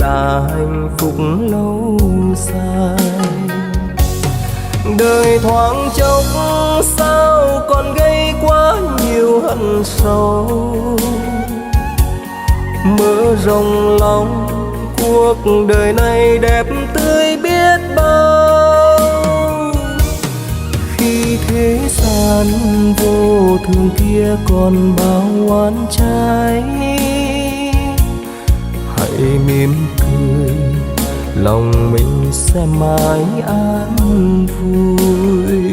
là hạnh phúc lâu dài. Đời thoáng chốc sao còn gây quá nhiều hận sâu, mơ rộng lòng cuộc đời này đẹp tươi biết bao. Khi thế gian vô thường kia còn bao oán trái, hãy mỉm cười lòng mình sẽ mãi an vui.